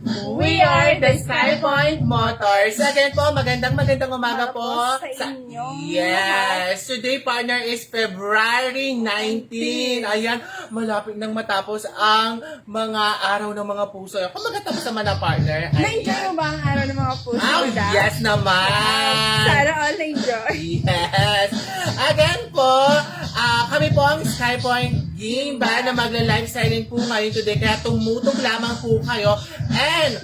We are the SkyPoint Motors. Again po, magandang umaga po. Sa inyo. Yes. Today, partner, is February 19. Ayan, malapit nang matapos ang mga araw ng mga puso. Kung magatapos naman na, partner. Na-enjoy mo ba ang araw ng mga puso? Oh, yes naman. Sana all na-enjoy. Yes. Again po, kami po ang SkyPoint Game ba na magla-live selling po ngayon today. Kaya tumutok lamang po kayo. And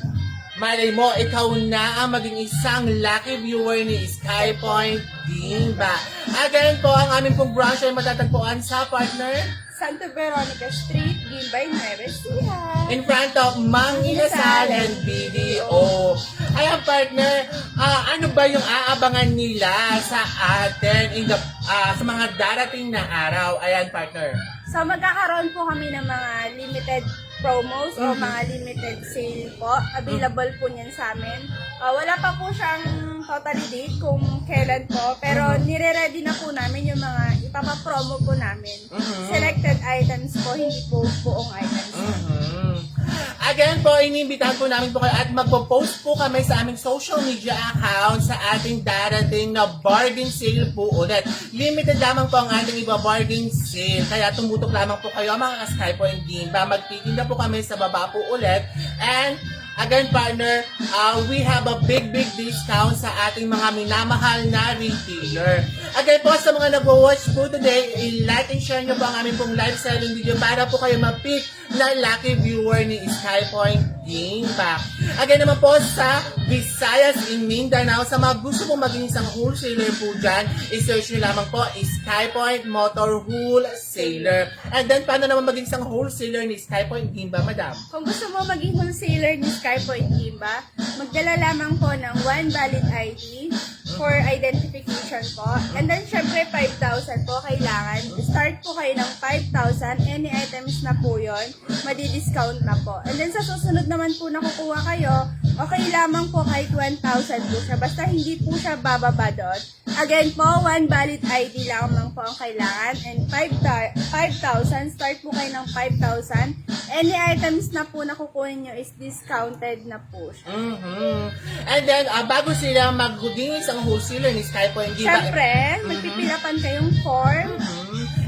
malay mo, ikaw na ang maging isang lucky viewer ni SkyPoint Game ba. Again po, ang aming pong branch ay matatagpuan sa partner Santa Veronica Street, Gimbay, Nueva Ecija. in front of Mang Inasal and BDO. Ayan, partner, ano ba yung aabangan nila sa atin sa mga darating na araw? Ayan, partner. So magkakaroon po kami ng mga limited promos o mga limited sale po. Available po niyan sa amin. Wala pa po siyang totally date kung kailan po. Pero nire-ready na po namin yung mga ipapapromo po namin. Selected items po, hindi po buong items. Again po, iniimbitahan po namin po kayo at magpo-post po kami sa aming social media account sa ating darating na bargain sale po ulit. Limited lamang po ang ating iba bargain sale. Kaya tumutok lamang po kayo mga SkyPoint Gimba. Magtitinda po kami sa baba po ulit. And again, partner, we have a big discount sa ating mga minamahal na retailer. Again po, sa mga nag-watch po today, i-like and share nyo po ang aming pong live selling video para po kayo ma-pick na lucky viewer ni SkyPoint Game Pack. Again naman po sa Visayas in Mindanao, sa mga gusto pong maging isang wholesaler po dyan, i-search nyo lamang po SkyPoint Motor Wholesaler. And then, paano naman maging isang wholesaler ni SkyPoint Game ba, madam? Kung gusto mo maging wholesaler ni SkyPoint Gimba, magdala lamang po ng one valid ID for identification po. And then, syempre, 5,000 po kailangan. Start po kayo ng 5,000. Any items na po yon, madi-discount na po. And then, sa susunod naman po na kukuha kayo, okay lamang po kahit 1,000 po siya. Basta hindi po siya bababa doon. Again po, one valid ID lamang po ang kailangan. And 5,000. Start po kayo ng 5,000. Any items na po na kukunin nyo is discounted na po siya. And then, bago sila magiging isang wholesaler ni SkyPoint Game Pack, Siyempre, magpipilapan kayong form.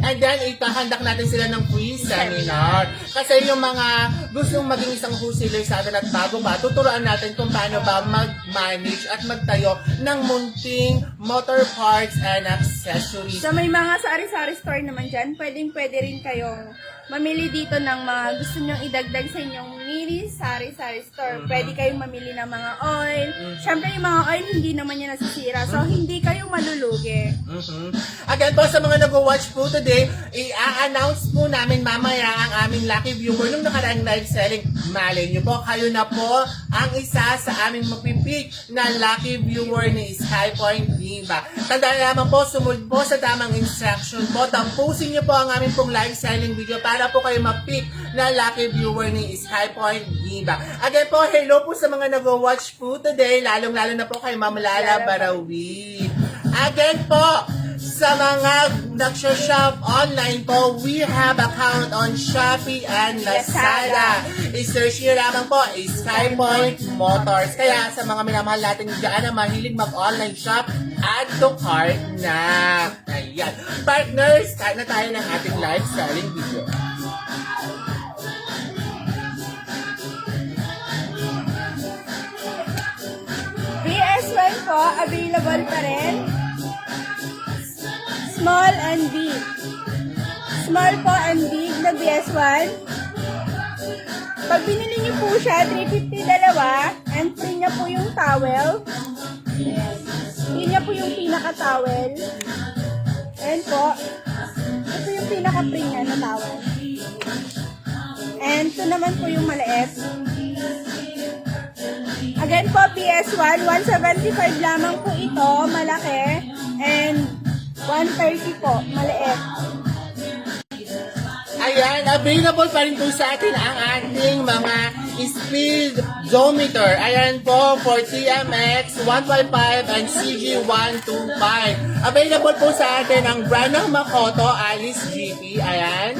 and then, itahandak natin sila ng free seminar. Kasi yung mga gustong maging isang wholesaler sa atin at bago pa, tuturuan natin kung paano ba mag-manage at magtayo ng munting motor parts and accessories. So, may mga sari-sari store naman dyan. Pwede rin kayong mamili dito ng mga gusto nyong idagdag sa inyong mini sari-sari store. Pwede kayong mamili ng mga oil. Siyempre, yung mga oil, hindi naman yan nasisira. So, hindi kayo malulugi. Again po, sa mga nag-watch po today, i-announce po namin mamaya ang aming lucky viewer nung nakaraang live selling. Malay nyo po, kayo na po ang isa sa aming mapipick na lucky viewer ni SkyPoint Diva. Tandaan lamang po, sumunod po sa tamang instruction po. Tampusin nyo po ang aming pong live selling video para po kayo mapick na lucky viewer ni SkyPoint Diva. Again po, hello po sa mga nag-watch po today, lalong-lalo na po kay Ma'am Lala Barawi. Again po, sa mga nag-shop online po, we have account on Shopee and Lazada. I-search nyo lamang po, SkyPoint Motors. Kaya sa mga minamahal natin dyan na mahilig mag-online shop, add to cart na. Ayan. Partners, start na tayo ng ating live selling video. BS1 po, available pa rin. Small and big. Small po and big na BS1. Pag binili niyo po siya, 350 dalawa, and free niya po yung towel. Free niya po yung pinaka-towel. Ayan po. Ito yung pinaka-free niya na towel. And ito naman po yung maliit. Again po, BS1, 175 lamang po ito, malaki. And 130 po, maliit. Ayan, available pa rin po sa atin ang ating mga speedometer. Ayan po, for TMX 155 and CG 125. Available po sa atin ang brand ng Makoto, Alice GP. Ayan.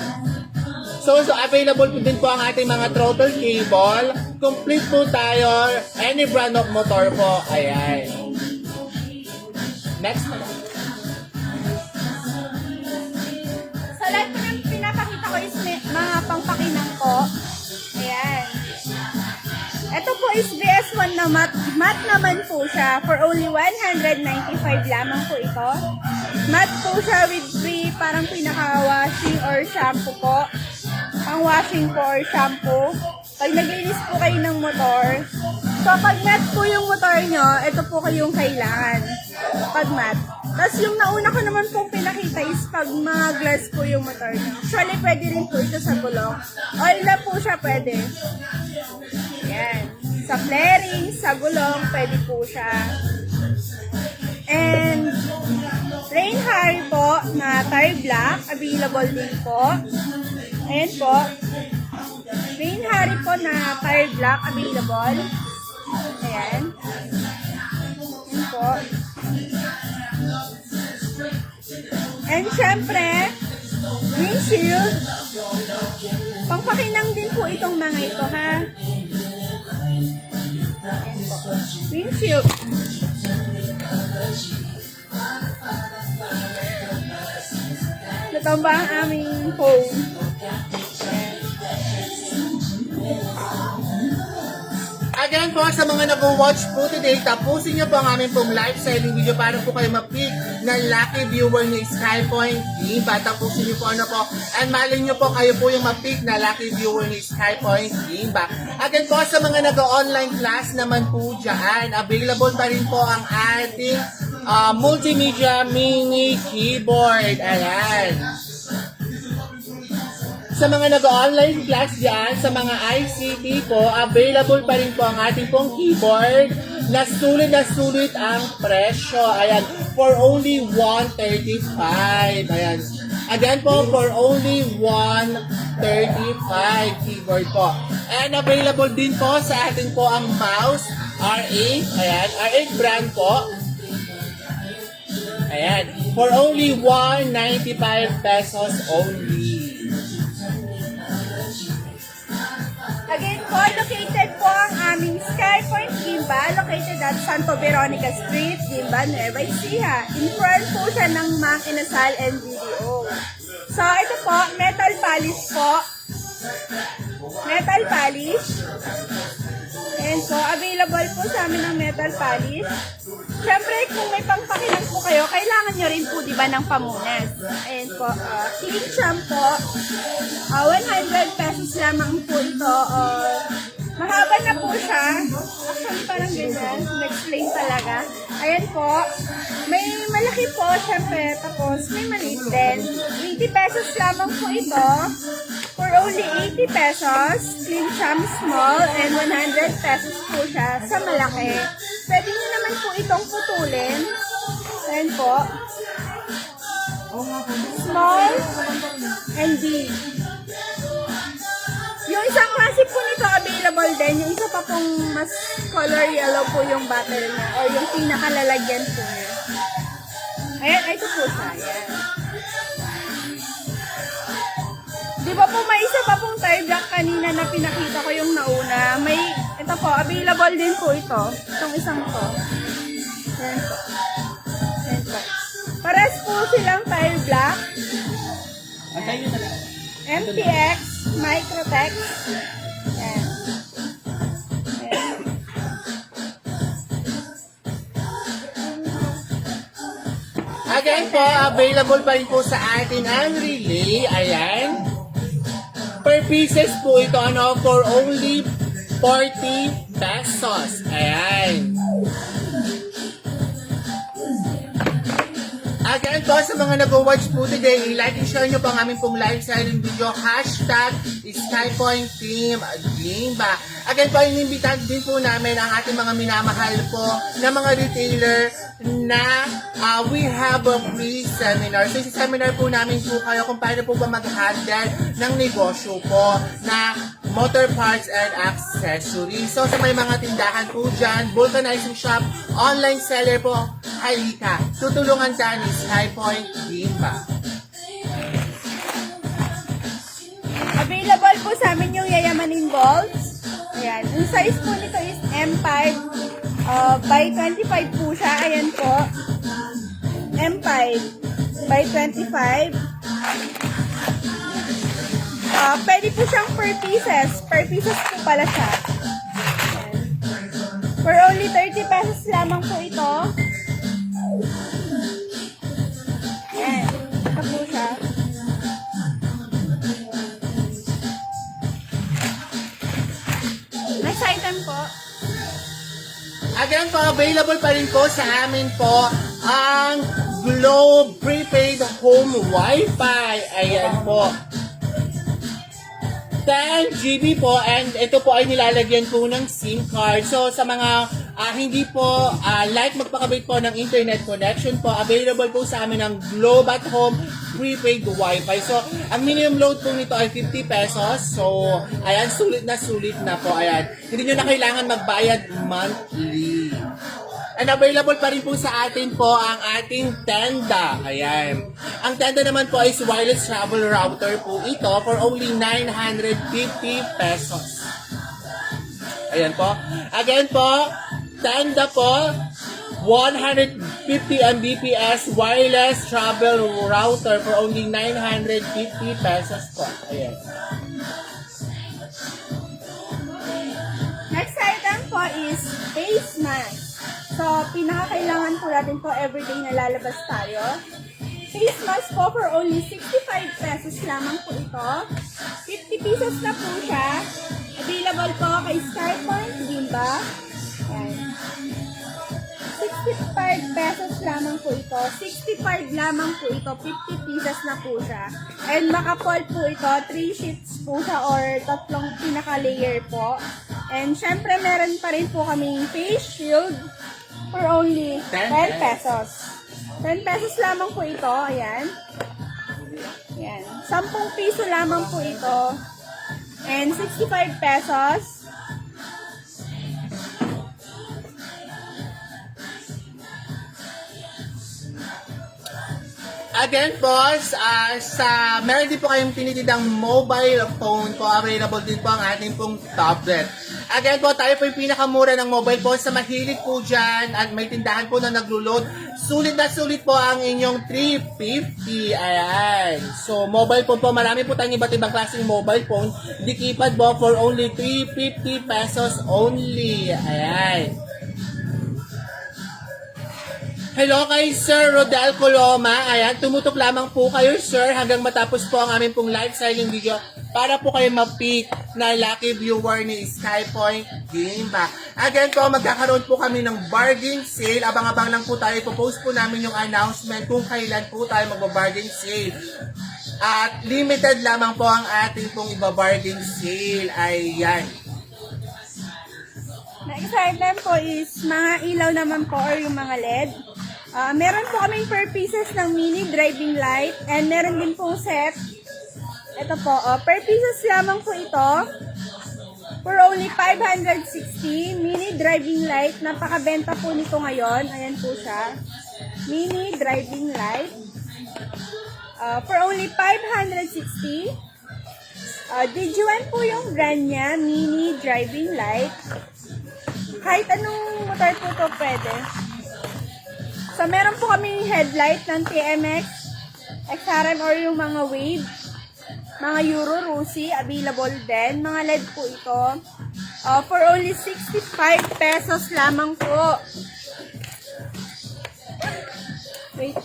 So available po din po ang ating mga throttle cable. complete po tayo. Any brand of motor po. Ayan. Next na. So, lahat po ng pinapakita ko is mga pangpakinang po. Ayan. Ito po is BS1 na matte naman po siya. For only 195 lamang po ito. Matte po siya with free parang pinaka-washing or shampoo po. Ang washing po or shampoo. Pag naglinis po kayo ng motor, so pag matte po yung motor nyo, ito po kayong kailangan. Pag matte. Tapos yung nauna ko naman pong pinakita is pag mga glass po yung motor nyo. Actually, pwede rin po ito sa gulong. Oil na po siya pwede. Yan. Sa flaring, sa gulong, pwede po siya. And, Rain Harry po na tire black, available din po. Ayan po. Rain Harry po na tire black, available. Ayan. Ayan po. And syempre, windshield. Pangpakinang din po itong mga ito, ha? Windshield. Ito ba ang aming phone? Again po, sa mga nag-watch po today, tapusin niyo po ang aming pong live selling video para po kayo ma-pick na lucky viewer ni Skypoint Gimba. Tapusin niyo po ano po. And malay niyo po kayo po yung ma-pick na lucky viewer ni Skypoint Gimba. Again po, sa mga nag-online class naman po dyan, available pa rin po ang ating multimedia mini keyboard. Ayan. Sa mga nag-online class dyan, sa mga ICT po, available pa rin po ang ating pong keyboard na sulit ang presyo. Ayan, for only 135. Ayan. Again po, for only 135 keyboard po. And available din po sa atin po ang mouse, R8. Ayan, R8 brand po. Ayan, for only 195 pesos only. Again po, located po ang aming Skypoint Gimba, located at Santo Veronica Street, Gimba, Nueva Ecija. In front po siya ng Mang Inasal and BDO. So, ito po, metal polish po. Metal polish. And po, available po sa amin ng metal polish. Siyempre, kung may pangpakilang po kayo, kailangan nyo rin po, di ba, ng pamunas. Ayan po, clean shampoo. 100 pesos lamang po ito. Mahaba na po siya. Actually, parang ganyan. Na-explain talaga. Ayan po. May malaki po, siyempre. Tapos, may maliit din. 80 pesos lamang po ito. For only 80 pesos. Clean shampoo small. And 100 pesos po siya sa malaki. Pwede nyo naman po itong putulin. Ayan po. Small and big. Yung isang klase po nito available din. Yung isa pa pong mas color yellow po yung bottle niya. O yung pinakalalagyan po niya. Ayan, ito po siya. Ayan. Di ba po may isa pa pong tire black kanina na pinakita ko yung nauna. May, ito po, available din po ito. Itong isang to. Ayan po. Ayan po. Pares po silang tire black. MTX, Microtex. Ayan. Ayan. Again po, available pa rin po sa atin ang relay. Ayan. Per pieces po ito, ano, for only 40 pesos. Ayan. Again po, sa mga nag-watch po today, i-like and share nyo po ang aming pong live selling video. Hashtag Skypoint Team Gimba. Again po, inimbitan din po namin ang ating mga minamahal po na mga retailer na we have a free seminar. So, sa seminar po namin po kayo kung paano po ba mag-handle ng negosyo po na motor parts and accessories. So, sa may mga tindahan po dyan, vulcanizing shop, online seller po, halika. Tutulungan ka ni Skypoint Gimba. Available po sa amin yung Yayamanin Balls. Ayan. Yung size po nito is M5 by 25 po siya. Ayan po. M5 by 25. Pwede po siyang per pieces. Per pieces po pala siya. Ayan. For only 30 pesos lamang po ito. Ayan. Ito po siya. Next item po. Again po, available pa rin po sa amin po ang Globe Prepaid Home Wi-Fi. Ayan po. 10 GB po, and ito po ay nilalagyan po ng SIM card. So sa mga hindi po like magpakabit po ng internet connection po, available po sa amin ang Globe at Home Prepaid Wi-Fi. So ang minimum load po nito ay 50 pesos. So ayan, sulit na po. Ayan, hindi nyo na kailangan magbayad monthly. And available pa rin po sa atin po ang ating tenda. Ayan. Ang tenda naman po is wireless travel router po ito for only 950 pesos. Ayan po. Again po, tenda po, 150 Mbps wireless travel router for only 950 pesos po. Ayan. Next item po is face mask. So, pinakakailangan po natin po everyday na lalabas tayo. Face mask po for only 65 pesos lamang po ito. 50 pesos na po siya. Available po kay SkyPoint, Gimba. Ayan. 65 pesos lamang po ito. 65 lamang po ito. 50 pieces na po siya. And makapol po ito. 3 sheets po siya or tatlong pinaka-layer po. And syempre meron pa rin po kaming face shield for only 10 pesos. 10 pesos lamang po ito. Ayan. Ayan. 10 piso lamang po ito. And 65 pesos. Again, boss, meron din po kayong tinitidang mobile phone po. Available din po ang ating pong tablet. Again po, tayo po yung pinakamura ng mobile phone sa mahilig po dyan at may tindahan po na naglo-load. Sulit na sulit po ang inyong 350. Ayan. So, mobile phone po, marami po tayong iba't ibang klaseng mobile phone. Di keypad po for only 350 pesos only. Ayan. Hello kay Sir Rodel Coloma. Ayan, tumutok lamang po kayo, sir, hanggang matapos po ang aming pong live selling video para po kayo ma-pick na lucky viewer ni SkyPoint Gimba. Again po, magkakaroon po kami ng bargain sale. Abang-abang lang po tayo. Ipopost po namin yung announcement kung kailan po tayo magbabargain sale. At limited lamang po ang ating pong iba-bargain sale. Ayan. Next item po is mga ilaw naman po or yung mga LED. Meron po kaming per pieces ng mini driving light and meron din pong set. Ito po, per pieces lamang po ito. For only 560 mini driving light. Napakabenta po nito ngayon. Ayan po siya. Mini driving light. For only 560. Dijuan po yung brand niya. Mini driving light. Kahit anong motor po ito pwede. So, meron po kami headlight ng TMX, XRM or yung mga Wave, mga Euro, Rusi, available din. Mga LED po ito. For only 65 pesos lamang po. Wait.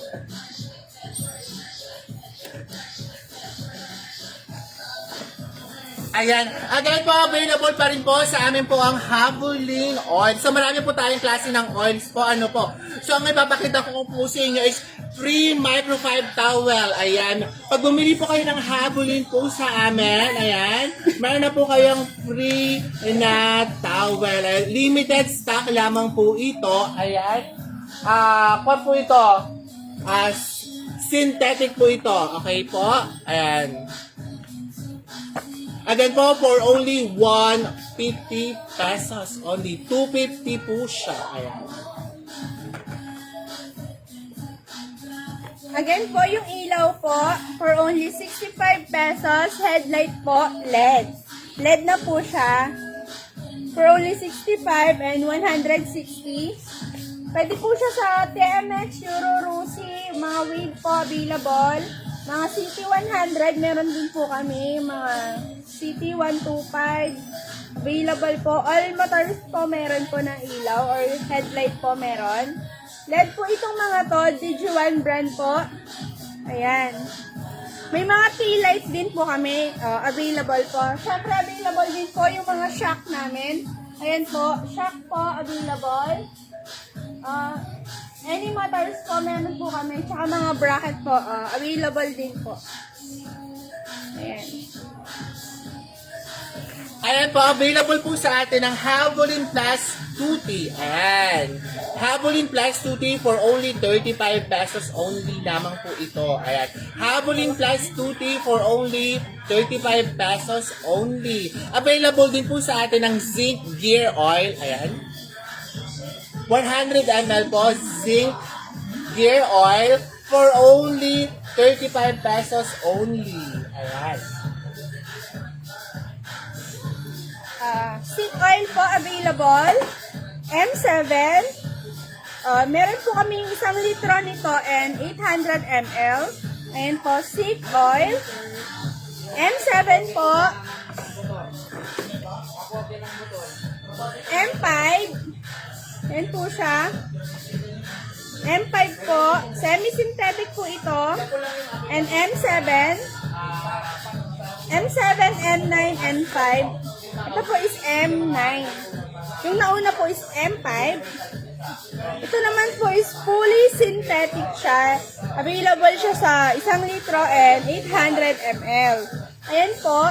Ayan. Again po, available pa rin po sa amin po ang Habuling oil. So, marami po tayong klase ng oils po. Ano po? So, ang ipapakita ko po sa inyo is free microfiber towel. Ayan. Pag bumili po kayo ng Habuling po sa amin, ayan, meron na po kayong free na towel. Limited stock lamang po ito. Ayan. Kwan po ito? Synthetic po ito. Okay po? Ayan. Again po, for only 150 pesos. Only 250 po siya. Ayan. Again po, yung ilaw po, for only 65 pesos. Headlight po, LED. LED na po siya. for only 65 and 160. Pwede po siya sa TMX, Euro, Rusi, mga wig po available. Mga CT100, meron din po kami. Mga CT125, available po. All motors po meron po ng ilaw or headlight po meron. LED po itong mga to, Digi1 brand po. Ayan. May mga tail light din po kami available po. Siyempre available din po yung mga shock namin. Ayan po, shock po available. Any motors po meron po kami. Tsaka mga bracket po available din po. Ayan. Ayan po, available po sa atin ang Havolin Plus 2T. Ayan. Havolin Plus 2T for only 35 pesos only lamang po ito. Ayan. Havolin Plus 2T for only 35 pesos only. Available din po sa atin ang Zinc Gear Oil. Ayan. 100 ml po, Zinc Gear Oil for only 35 pesos only. Ayan. Seat oil po available. M7. Meron po kaming 1 litro nito and 800 ml. Ayan po, seat oil. M7 po. M5. Ayan po siya. M5 po. Semi-synthetic po ito. And M7. M7, M9, N5. Ito po is M9. Yung nauna po is M5. Ito naman po is fully synthetic siya. Available siya sa 1 litro and 800 ml. Ayan po.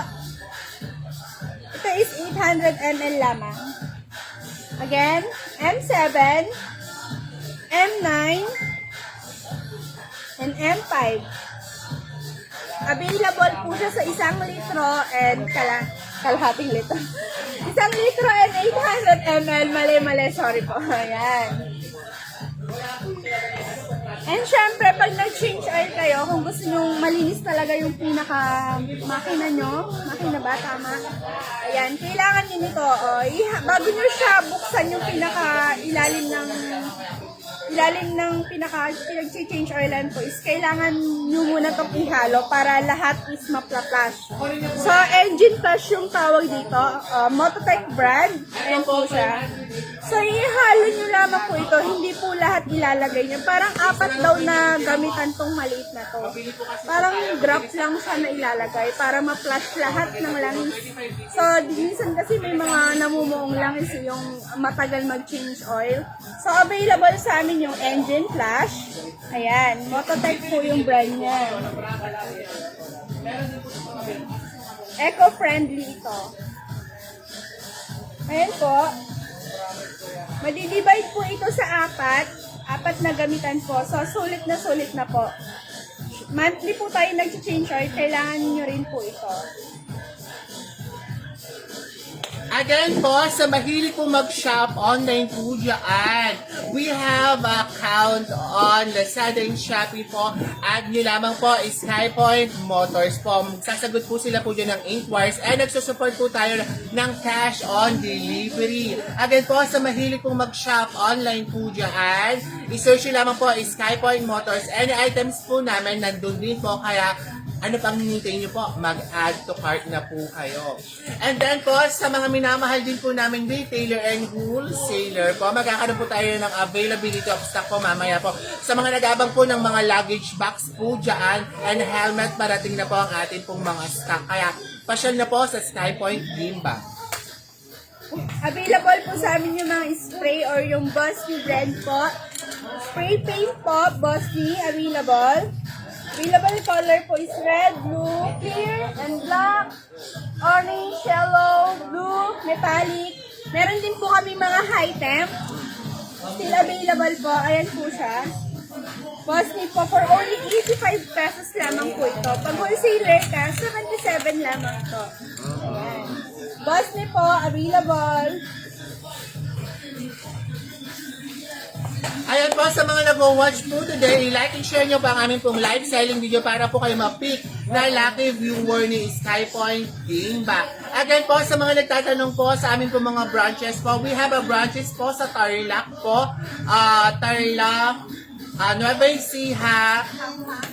Ito is 800 ml lamang. Again, M7, M9, and M5. Available po siya sa 1 litro and kalahating litro. 1 litro and 800 ml. Mali, sorry po. Ayan. And syempre, pag nag-change oil kayo, kung gusto nyo malinis talaga yung pinaka-makina nyo, makina ba? Tama? Ayan, kailangan nyo nito. Bago nyo siya buksan yung pinaka-ilalim ng pinag-change oilan po is kailangan nyo muna itong ihalo para lahat is mapla-flash. So, engine flash yung tawag dito. Mototech brand. Ayan po siya. So, ihalo nyo lamang po ito. Hindi po lahat ilalagay nyo. Parang 4 daw na gamitan tong maliit na to. Parang drop lang siya na ilalagay para ma-flash lahat ng langis. So, minsan kasi may mga namumuong langis yung matagal mag-change oil. So, available sa amin yung engine flash. Ayan, Mototech po yung brand niya. Eco-friendly ito. Ayan po. Madi-divide po ito sa 4 na gamitan po. So, sulit na po. Monthly po tayo nag-change oil. Kailangan nyo rin po ito. Again po, sa mahilig po mag-shop online po dyan, we have account on Lazada and Shopee po. Add nyo lamang po is Skypoint Motors po. Sasagot po sila po dyan ng inquiries and nagsusupport po tayo ng cash on delivery. Again po, sa mahilig po mag-shop online po dyan, isearch nyo lamang po is Skypoint Motors. Any items po namin nandun din po, kaya ano pang hinihintay nyo po? Mag-add to cart na po kayo. And then po, sa mga minamahal din po namin retailer and wholesaler po, magkakaroon po tayo ng availability of stock po mamaya po. Sa mga nag-abang po ng mga luggage box po dyan and helmet, parating na po ang ating pong mga stock. Kaya, pasyal na po sa Skypoint Gimba. Available po sa amin yung mga spray or yung Bossy brand po. Spray paint po, Bossy, available. Available color po is red, blue, clear, and black, orange, yellow, blue, metallic. Meron din po kami mga high temp. Still available po. Ayan po siya. Bossy po for only 85 pesos lamang po ito. Pag wholesaler ka, 77 lamang ito. Ayan. Bossy po, available. Ayan po, sa mga nag-watch po today, like and share nyo pa ang aming pong live selling video para po kayo ma-pick na lucky viewer ni SkyPoint Gimba. Again po, sa mga nagtatanong po sa aming pong mga branches po, we have a branches po sa Tarlac po, Tarlac, Nueva Ecija,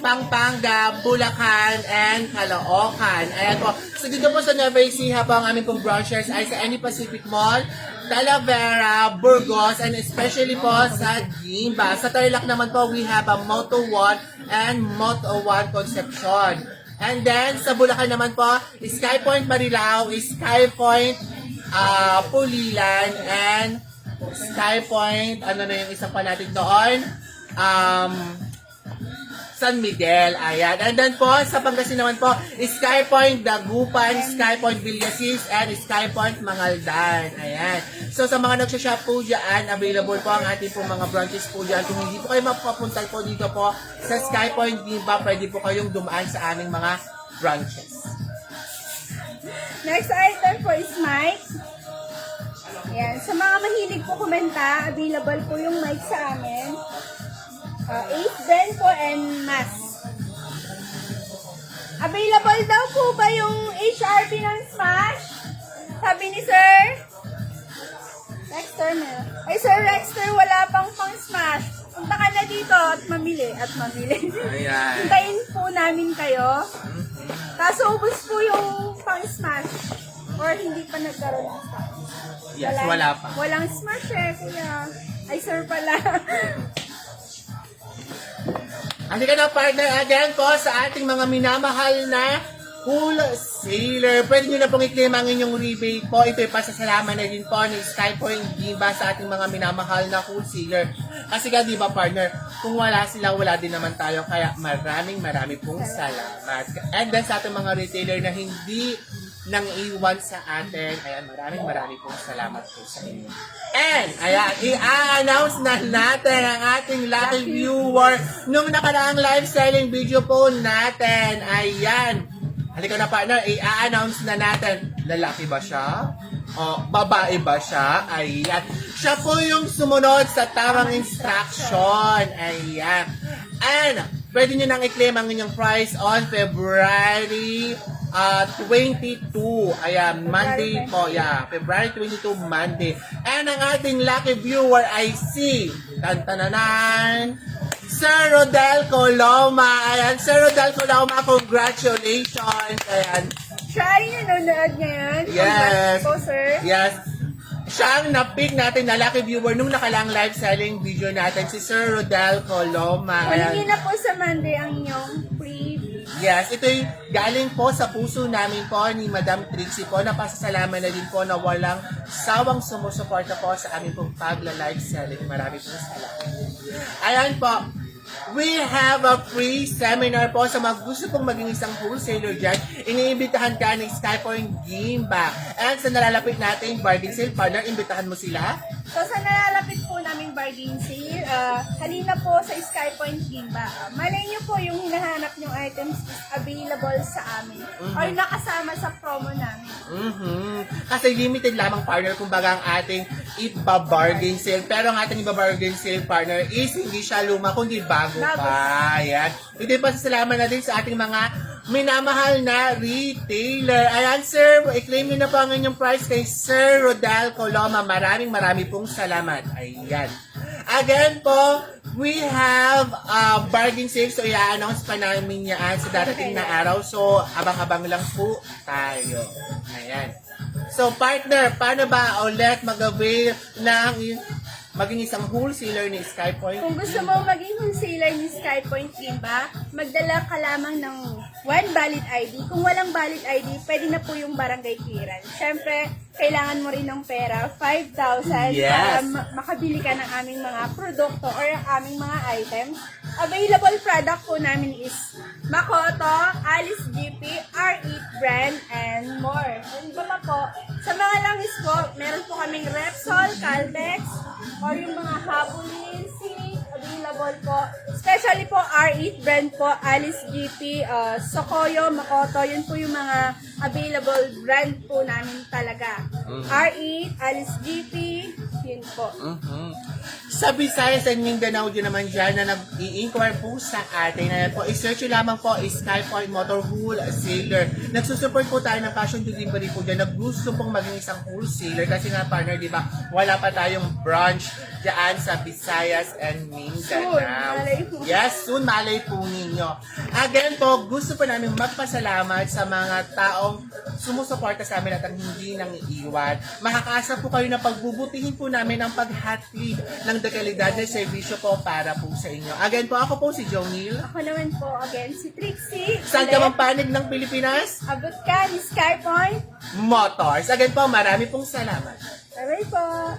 Pampanga, Bulacan, and Caloocan. Ayan po. So dito po sa Nueva Ecija po ang aming pong branches ay sa Any Pacific Mall, Talavera, Burgos, and especially po sa Gimba. Sa Tarlac naman po, we have a Moto 1 and Moto 1 Concepcion. And then, sa Bulacan naman po, SkyPoint Marilao, SkyPoint Pulilan, and SkyPoint, ano na yung isang pa natin doon? San Miguel, ayan. And then po, sa Pangasinan naman po, SkyPoint Dagupan, SkyPoint Villasis, and SkyPoint Mangaldan, ayan. So, sa mga nagsashop po dyan, available po ang ating po mga branches po dyan. Kung hindi po kayo mapapunta po dito po sa SkyPoint Gimba, pwede po kayong dumaan sa aming mga branches. Next item po is mic. Ayan. Sa mga mahilig po kumenta, available po yung mic sa amin. 8 brand po and mask. Available daw po ba yung HRP ng Smash? Sabi ni Sir Rexter na. Ay, Sir Rexter, wala pang Smash. Punta ka na dito at mamili. Ayan. Hintayin po namin kayo. Kaso ubos po yung Smash. Or hindi pa nagkaroon ng stock. Yes, wala pa. Walang Smash kuya. Ay, Sir pala. Halika na partner, again po sa ating mga minamahal na wholesaler. Pwede nyo na pong i-claim ang inyong rebate po. Ito'y pasasalamat na din po ni SkyPoint Gimba sa ating mga minamahal na wholesaler. Kasi nga di ba partner, kung wala sila, wala din naman tayo. Kaya maraming pong salamat. And then sa ating mga retailer na hindi nang iwan sa atin. Ayan, maraming pong salamat po sa inyo. And, ayan, i-announce na natin ang ating lucky viewer nung nakaraang live selling video po natin. Ayan. Halika na partner, i-announce na natin. Lalaki ba siya? O, babae ba siya? Ayan. Siya po yung sumunod sa tamang instruction. Ayan. And, pwede nyo nang i-claim ang inyong prize on February 22. Ayan, Monday po. Yeah, February 22, Monday. And ang ating lucky viewer ay si Tantananan, Sir Rodel Coloma. Ayan, Sir Rodel Coloma, congratulations. Ayan. Siya ay nanonood ngayon. Yes. Congrats po, sir. Yes. Siya ang na-pick natin na lucky viewer nung nakalang live selling video natin, si Sir Rodel Coloma. Kunin na po sa Monday ang inyong free. Yes, ito'y galing po sa puso namin po ni Madam Trixie po. Napasasalamat na din po na walang sawang sumusuporta po sa aming pong pagla-live selling. Maraming po salamat. Ayan po. We have a free seminar po sa mga gusto pong maging isang wholesaler dyan. Iniimbitahan ka ng SkyPoint Gimba. And sa nalalapit natin, bargain sale partner, imbitahan mo sila. So, sa nalalapit po naming bargain sale, halina po sa SkyPoint Gimba. Malay nyo po yung hinahanap nyong items is available sa amin or nakasama sa promo namin. Kasi limited lamang partner, kumbaga ang ating iba-bargain sale. Pero ang ating iba-bargain sale partner is hindi siya luma, kundi bago pa. Ayan. Hindi pa salamat na din sa ating mga minamahal na retailer. Ayan, sir, i-claim nyo na po ang inyong price kay Sir Rodel Coloma. Maraming pong salamat. Ayan. Again po, we have bargain sale. So, i-announce pa namin yan sa darating na araw. So, abang-abang lang po tayo. Ayan. So, partner, paano ba ulit mag-avail ng maging isang wholesaler ni SkyPoint? Kung gusto mo maging wholesaler ni SkyPoint Gimba, magdala ka lamang ng 1 valid ID. Kung walang valid ID, pwede na po yung barangay clearance. Siyempre, kailangan mo rin ng pera, 5,000 Yes. para makabili ka ng aming mga produkto or ang aming mga items. Available product po namin is Makoto, Alice GP, R8 brand, and more. Yung iba pa po, sa mga langis po, meron po kaming Repsol, Caltex, or yung mga Habulin, Sinic, available po. Especially po, R8 brand po, Alice GP, Sokoyo, Makoto, yun po yung mga available brand po namin talaga. R8, Alice GP, yun po. Sa Visayas and Mindanao din naman dyan na nag-i-inquire po sa atin. Ayan po, i-search nyo lamang po Skypoint Motor Wholesaler. Nagsusupport po tayo ng fashion delivery po dyan. Naggusto pong maging isang wholesaler kasi nga partner, di ba, wala pa tayong branch dyan sa Visayas and Mindanao. Soon, malay po. Yes, soon malay po ninyo. Again po, gusto po namin magpasalamat sa mga taong sumusuporta sa amin at ang hindi nang iiwan. Makakaasa po kayo na pagbubutihin po namin ang paghatid ng dekalidad na serbisyo po para po sa inyo. Again po, ako po si Jonil. Ako naman po, again, si Trixie. Saan ka mang panig ng Pilipinas? Abot ka ni Skypoint. Motors. Again po, marami pong salamat. Bye-bye po.